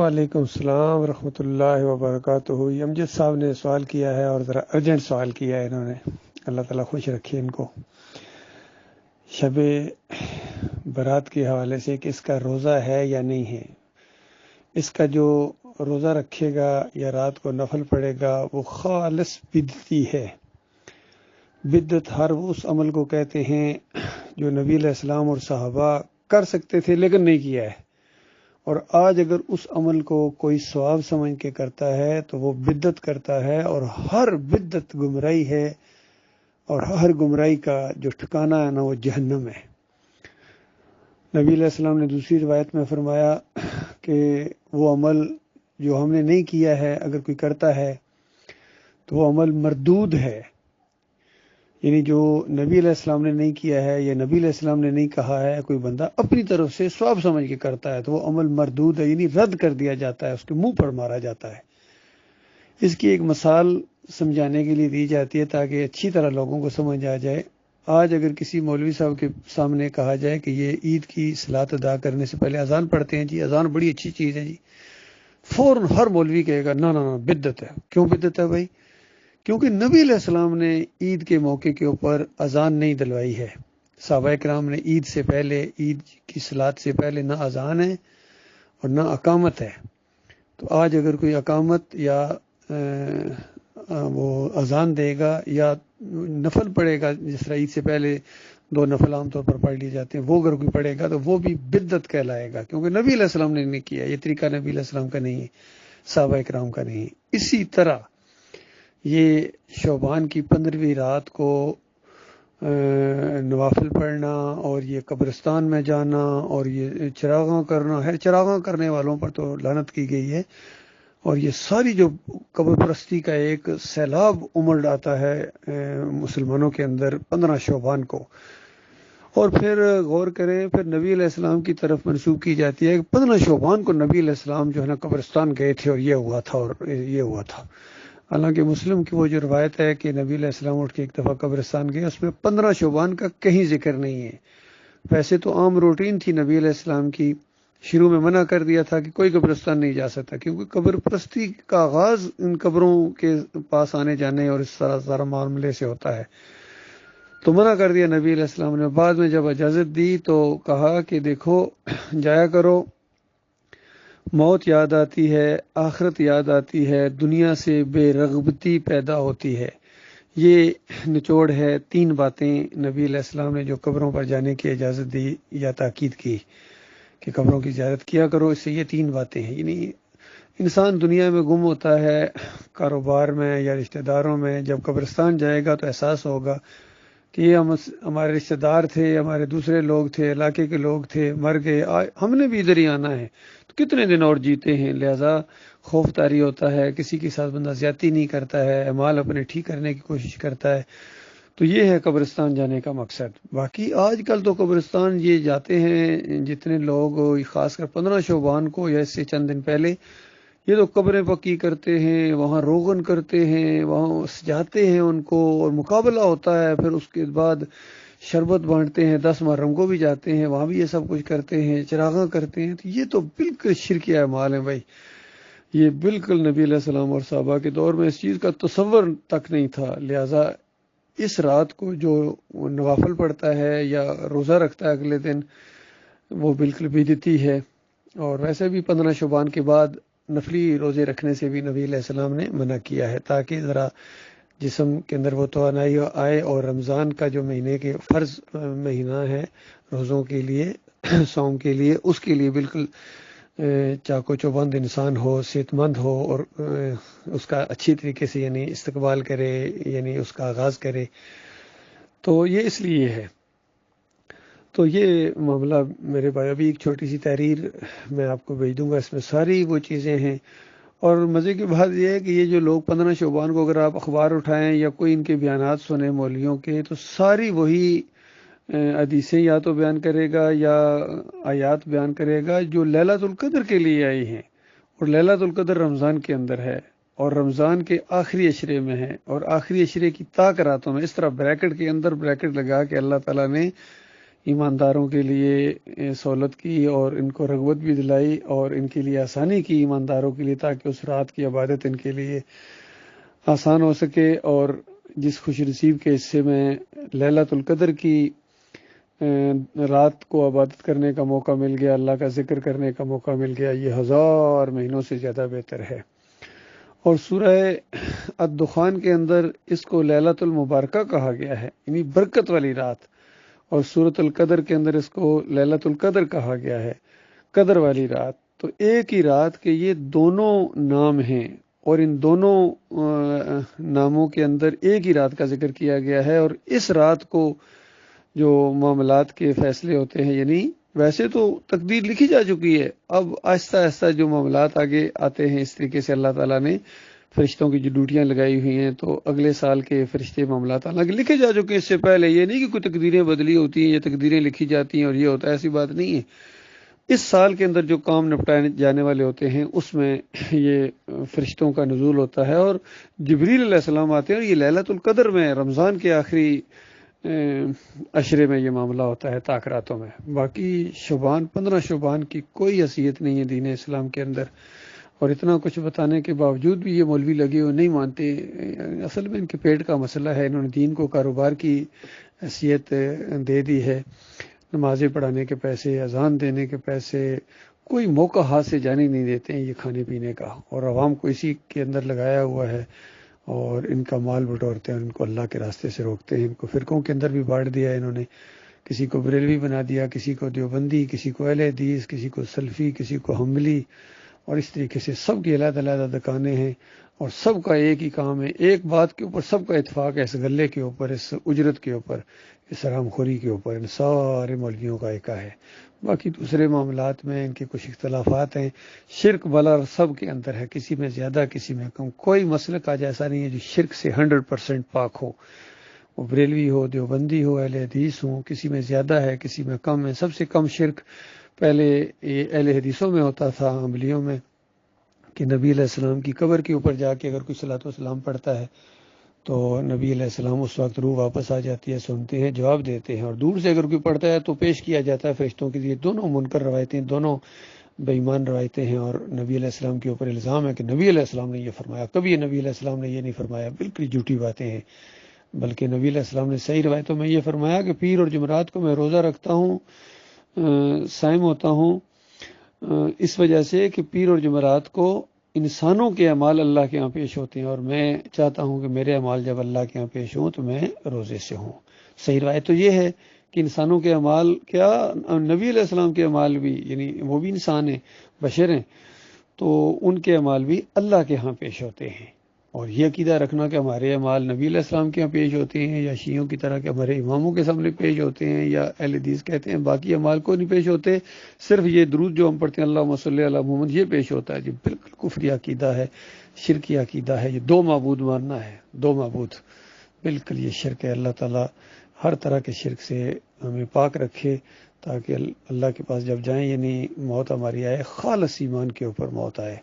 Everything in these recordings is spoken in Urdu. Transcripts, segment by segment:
وعلیکم السلام ورحمۃ اللہ وبرکاتہ۔ یہ امجد صاحب نے سوال کیا ہے اور ذرا ارجنٹ سوال کیا ہے انہوں نے، اللہ تعالیٰ خوش رکھے ان کو۔ شب برات کے حوالے سے کہ اس کا روزہ ہے یا نہیں ہے۔ اس کا جو روزہ رکھے گا یا رات کو نفل پڑے گا وہ خالص بدعتی ہے۔ بدعت ہر اس عمل کو کہتے ہیں جو نبی علیہ السلام اور صحابہ کر سکتے تھے لیکن نہیں کیا ہے، اور آج اگر اس عمل کو کوئی ثواب سمجھ کے کرتا ہے تو وہ بدعت کرتا ہے، اور ہر بدعت گمراہی ہے، اور ہر گمراہی کا جو ٹھکانہ ہے نا وہ جہنم ہے۔ نبی علیہ السلام نے دوسری روایت میں فرمایا کہ وہ عمل جو ہم نے نہیں کیا ہے اگر کوئی کرتا ہے تو وہ عمل مردود ہے، یعنی جو نبی علیہ السلام نے نہیں کیا ہے یا نبی علیہ السلام نے نہیں کہا ہے، کوئی بندہ اپنی طرف سے ثواب سمجھ کے کرتا ہے تو وہ عمل مردود ہے، یعنی رد کر دیا جاتا ہے، اس کے منہ پر مارا جاتا ہے۔ اس کی ایک مثال سمجھانے کے لیے دی جاتی ہے تاکہ اچھی طرح لوگوں کو سمجھ آ جائے۔ آج اگر کسی مولوی صاحب کے سامنے کہا جائے کہ یہ عید کی صلاۃ ادا کرنے سے پہلے اذان پڑھتے ہیں، جی اذان بڑی اچھی چیز ہے جی، فوراً ہر مولوی کہے گا نا نا نا بدعت ہے۔ کیوں بدعت ہے بھائی؟ کیونکہ نبی علیہ السلام نے عید کے موقع کے اوپر اذان نہیں دلوائی ہے۔ صحابہ کرام نے عید سے پہلے، عید کی صلاۃ سے پہلے نہ اذان ہے اور نہ اقامت ہے۔ تو آج اگر کوئی اقامت یا وہ اذان دے گا یا نفل پڑھے گا، جس طرح عید سے پہلے 2 نفل عام طور پر پڑھ لیے جاتے ہیں، وہ اگر کوئی پڑھے گا تو وہ بھی بدعت کہلائے گا، کیونکہ نبی علیہ السلام نے نہیں کیا، یہ طریقہ نبی علیہ السلام کا نہیں ہے، صحابہ کرام کا نہیں ہے۔ اسی طرح یہ شعبان کی 15ویں رات کو نوافل پڑھنا اور یہ قبرستان میں جانا اور یہ چراغاں کرنا ہے، چراغاں کرنے والوں پر تو لعنت کی گئی ہے، اور یہ ساری جو قبر پرستی کا ایک سیلاب امڑ آتا ہے مسلمانوں کے اندر 15 شعبان کو، اور پھر غور کریں پھر نبی علیہ السلام کی طرف منسوب کی جاتی ہے کہ 15 شعبان کو نبی علیہ السلام جو ہے نا قبرستان گئے تھے اور یہ ہوا تھا اور یہ ہوا تھا۔ حالانکہ مسلم کی وہ جو روایت ہے کہ نبی علیہ السلام اٹھ کے ایک دفعہ قبرستان گئے، اس میں 15 شعبان کا کہیں ذکر نہیں ہے۔ ویسے تو عام روٹین تھی نبی علیہ السلام کی، شروع میں منع کر دیا تھا کہ کوئی قبرستان نہیں جا سکتا، کیونکہ قبر پرستی کا آغاز ان قبروں کے پاس آنے جانے اور اس طرح سارا معاملے سے ہوتا ہے، تو منع کر دیا نبی علیہ السلام نے۔ بعد میں جب اجازت دی تو کہا کہ دیکھو جایا کرو، موت یاد آتی ہے، آخرت یاد آتی ہے، دنیا سے بے رغبتی پیدا ہوتی ہے۔ یہ نچوڑ ہے 3 باتیں نبی علیہ السلام نے جو قبروں پر جانے کی اجازت دی یا تاکید کی کہ قبروں کی زیارت کیا کرو، اس سے یہ 3 باتیں ہیں۔ یعنی انسان دنیا میں گم ہوتا ہے، کاروبار میں یا رشتہ داروں میں، جب قبرستان جائے گا تو احساس ہوگا کہ یہ ہمارے رشتہ دار تھے، ہمارے دوسرے لوگ تھے، علاقے کے لوگ تھے، مر گئے، ہم نے بھی ادھر ہی آنا ہے، تو کتنے دن اور جیتے ہیں۔ لہذا خوف طاری ہوتا ہے، کسی کے ساتھ بندہ زیادتی نہیں کرتا ہے، اعمال اپنے ٹھیک کرنے کی کوشش کرتا ہے۔ تو یہ ہے قبرستان جانے کا مقصد۔ باقی آج کل تو قبرستان یہ جاتے ہیں جتنے لوگ، خاص کر 15 شعبان کو یا اس سے چند دن پہلے، یہ تو قبریں پکی کرتے ہیں، وہاں روغن کرتے ہیں، وہاں سجاتے ہیں ان کو، اور مقابلہ ہوتا ہے، پھر اس کے بعد شربت بانٹتے ہیں، 10 محرم کو بھی جاتے ہیں، وہاں بھی یہ سب کچھ کرتے ہیں، چراغاں کرتے ہیں۔ تو یہ تو بالکل شرکی اعمال ہیں بھائی، یہ بالکل نبی علیہ السلام اور صحابہ کے دور میں اس چیز کا تصور تک نہیں تھا۔ لہٰذا اس رات کو جو نوافل پڑھتا ہے یا روزہ رکھتا ہے اگلے دن، وہ بالکل بدعتی ہے۔ اور ویسے بھی 15 شعبان کے بعد نفلی روزے رکھنے سے بھی نبی علیہ السلام نے منع کیا ہے، تاکہ ذرا جسم کے اندر وہ توانائی آئے، اور رمضان کا جو مہینے کے فرض مہینہ ہے روزوں کے لیے، صوم کے لیے، اس کے لیے بالکل چاق و چوبند انسان ہو، صحت مند ہو، اور اس کا اچھی طریقے سے یعنی استقبال کرے، یعنی اس کا آغاز کرے۔ تو یہ اس لیے ہے۔ تو یہ معاملہ میرے بھائی، ابھی ایک چھوٹی سی تحریر میں آپ کو بھیج دوں گا، اس میں ساری وہ چیزیں ہیں۔ اور مزے کی بات یہ ہے کہ یہ جو لوگ 15 شعبان کو اگر آپ اخبار اٹھائیں یا کوئی ان کے بیانات سنیں مولویوں کے، تو ساری وہی حدیثیں یا تو بیان کرے گا یا آیات بیان کرے گا جو لیلۃ القدر کے لیے آئی ہیں، اور لیلۃ القدر رمضان کے اندر ہے، اور رمضان کے آخری عشرے میں ہے، اور آخری عشرے کی طاق راتوں میں، اس طرح بریکٹ کے اندر بریکٹ لگا کے اللہ تعالیٰ نے ایمانداروں کے لیے سہولت کی اور ان کو رغبت بھی دلائی اور ان کے لیے آسانی کی ایمانداروں کے لیے، تاکہ اس رات کی عبادت ان کے لیے آسان ہو سکے۔ اور جس خوش نصیب کے حصے میں لیلۃ القدر کی رات کو عبادت کرنے کا موقع مل گیا، اللہ کا ذکر کرنے کا موقع مل گیا، یہ 1000 مہینوں سے زیادہ بہتر ہے۔ اور سورہ الدخان کے اندر اس کو لیلۃ المبارکہ کہا گیا ہے، یعنی برکت والی رات، اور سورۃ القدر کے اندر اس کو لیلۃ القدر کہا گیا ہے، قدر والی رات۔ تو ایک ہی رات کے یہ دونوں نام ہیں، اور ان دونوں ناموں کے اندر ایک ہی رات کا ذکر کیا گیا ہے۔ اور اس رات کو جو معاملات کے فیصلے ہوتے ہیں، یعنی ویسے تو تقدیر لکھی جا چکی ہے، اب آہستہ آہستہ جو معاملات آگے آتے ہیں، اس طریقے سے اللہ تعالیٰ نے فرشتوں کی جو ڈیوٹیاں لگائی ہوئی ہیں، تو اگلے سال کے فرشتے معاملات حالانکہ لکھے جا چکے ہیں اس سے پہلے، یہ نہیں کہ کوئی تقدیریں بدلی ہوتی ہیں یا تقدیریں لکھی جاتی ہیں اور یہ ہوتا ہے، ایسی بات نہیں ہے۔ اس سال کے اندر جو کام نپٹائے جانے والے ہوتے ہیں، اس میں یہ فرشتوں کا نزول ہوتا ہے، اور جبریل علیہ السلام آتے ہیں، اور یہ لیلۃ القدر میں رمضان کے آخری عشرے میں یہ معاملہ ہوتا ہے، تاخراتوں میں۔ باقی شعبان 15 شعبان کی کوئی حیثیت نہیں ہے دین اسلام کے اندر، اور اتنا کچھ بتانے کے باوجود بھی یہ مولوی لگے ہوئے نہیں مانتے۔ اصل میں ان کے پیٹ کا مسئلہ ہے، انہوں نے دین کو کاروبار کی حیثیت دے دی ہے، نمازیں پڑھانے کے پیسے، اذان دینے کے پیسے، کوئی موقع ہاتھ سے جانے نہیں دیتے ہیں یہ کھانے پینے کا، اور عوام کو اسی کے اندر لگایا ہوا ہے، اور ان کا مال بٹورتے ہیں، ان کو اللہ کے راستے سے روکتے ہیں، ان کو فرقوں کے اندر بھی بانٹ دیا ہے انہوں نے، کسی کو بریلوی بنا دیا، کسی کو دیوبندی، کسی کو اہل حدیث، کسی کو سلفی، کسی کو حنبلی، اور اس طریقے سے سب کی علیحدہ علیحدہ دکانیں ہیں، اور سب کا ایک ہی کام ہے، ایک بات کے اوپر سب کا اتفاق ہے، اس غلے کے اوپر، اس اجرت کے اوپر، اس حرام خوری کے اوپر، ان سارے مولویوں کا ایک ہے۔ باقی دوسرے معاملات میں ان کے کچھ اختلافات ہیں، شرک بلا سب کے اندر ہے، کسی میں زیادہ کسی میں کم، کوئی مسلک آج ایسا نہیں ہے جو شرک سے 100% پاک ہو، وہ بریلوی ہو، دیوبندی ہو، اہل حدیث ہو، کسی میں زیادہ ہے کسی میں کم ہے۔ سب سے کم شرک پہلے یہ اہل حدیثوں میں ہوتا تھا، حنبلیوں میں، کہ نبی علیہ السلام کی قبر کے اوپر جا کے اگر کوئی صلاۃ و سلام پڑھتا ہے تو نبی علیہ السلام اس وقت روح واپس آ جاتی ہے، سنتے ہیں، جواب دیتے ہیں، اور دور سے اگر کوئی پڑھتا ہے تو پیش کیا جاتا ہے فرشتوں کے لیے۔ دونوں منکر روایتیں، دونوں بے ایمان روایتیں ہیں، اور نبی علیہ السلام کے اوپر الزام ہے کہ نبی علیہ السلام نے یہ فرمایا، کبھی نبی علیہ السلام نے یہ نہیں فرمایا، بالکل جھوٹی باتیں ہیں۔ بلکہ نبی علیہ السلام نے صحیح روایتوں میں یہ فرمایا کہ پیر اور جمعرات کو میں روزہ رکھتا ہوں، صائم ہوتا ہوں، اس وجہ سے کہ پیر اور جمعرات کو انسانوں کے اعمال اللہ کے ہاں پیش ہوتے ہیں، اور میں چاہتا ہوں کہ میرے اعمال جب اللہ کے ہاں پیش ہوں تو میں روزے سے ہوں۔ صحیح روایت تو یہ ہے کہ انسانوں کے اعمال کیا، نبی علیہ السلام کے اعمال بھی، یعنی وہ بھی انسان ہیں، بشر ہیں، تو ان کے اعمال بھی اللہ کے ہاں پیش ہوتے ہیں۔ اور یہ عقیدہ رکھنا کہ ہمارے اعمال نبی علیہ السلام کے ہاں پیش ہوتے ہیں، یا شیعوں کی طرح کہ ہمارے اماموں کے سامنے پیش ہوتے ہیں، یا اہل حدیث کہتے ہیں باقی اعمال کو نہیں پیش ہوتے، صرف یہ درود جو ہم پڑھتے ہیں اللہم صلی علی محمد یہ پیش ہوتا ہے، یہ بالکل کفری عقیدہ ہے، شرکی عقیدہ ہے، یہ دو معبود ماننا ہے، دو معبود، بالکل یہ شرک ہے۔ اللہ تعالیٰ ہر طرح کے شرک سے ہمیں پاک رکھے، تاکہ اللہ کے پاس جب جائیں، یعنی موت ہماری آئے خالص ایمان کے اوپر موت آئے،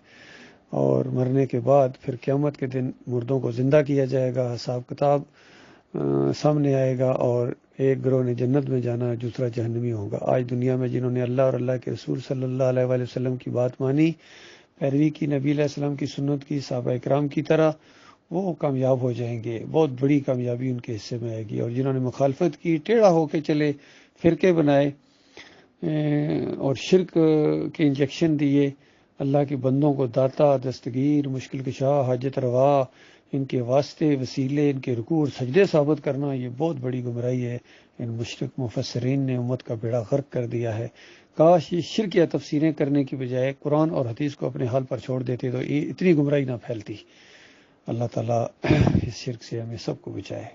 اور مرنے کے بعد پھر قیامت کے دن مردوں کو زندہ کیا جائے گا، حساب کتاب سامنے آئے گا، اور ایک گروہ نے جنت میں جانا، دوسرا جہنمی ہوگا۔ آج دنیا میں جنہوں نے اللہ اور اللہ کے رسول صلی اللہ علیہ وآلہ وسلم کی بات مانی، پیروی کی نبی علیہ السلام کی سنت کی، صحابہ اکرام کی طرح، وہ کامیاب ہو جائیں گے، بہت بڑی کامیابی ان کے حصے میں آئے گی۔ اور جنہوں نے مخالفت کی، ٹیڑھا ہو کے چلے، فرقے بنائے، اور شرک کے انجیکشن دیے، اللہ کے بندوں کو داتا، دستگیر، مشکل کشا، حاجت روا، ان کے واسطے، وسیلے، ان کے رکوع اور سجدے ثابت کرنا، یہ بہت بڑی گمراہی ہے۔ ان مشرک مفسرین نے امت کا بیڑا غرق کر دیا ہے۔ کاش یہ شرک یا تفسیریں کرنے کی بجائے قرآن اور حدیث کو اپنے حال پر چھوڑ دیتے تو یہ اتنی گمراہی نہ پھیلتی۔ اللہ تعالیٰ اس شرک سے ہمیں سب کو بچائے۔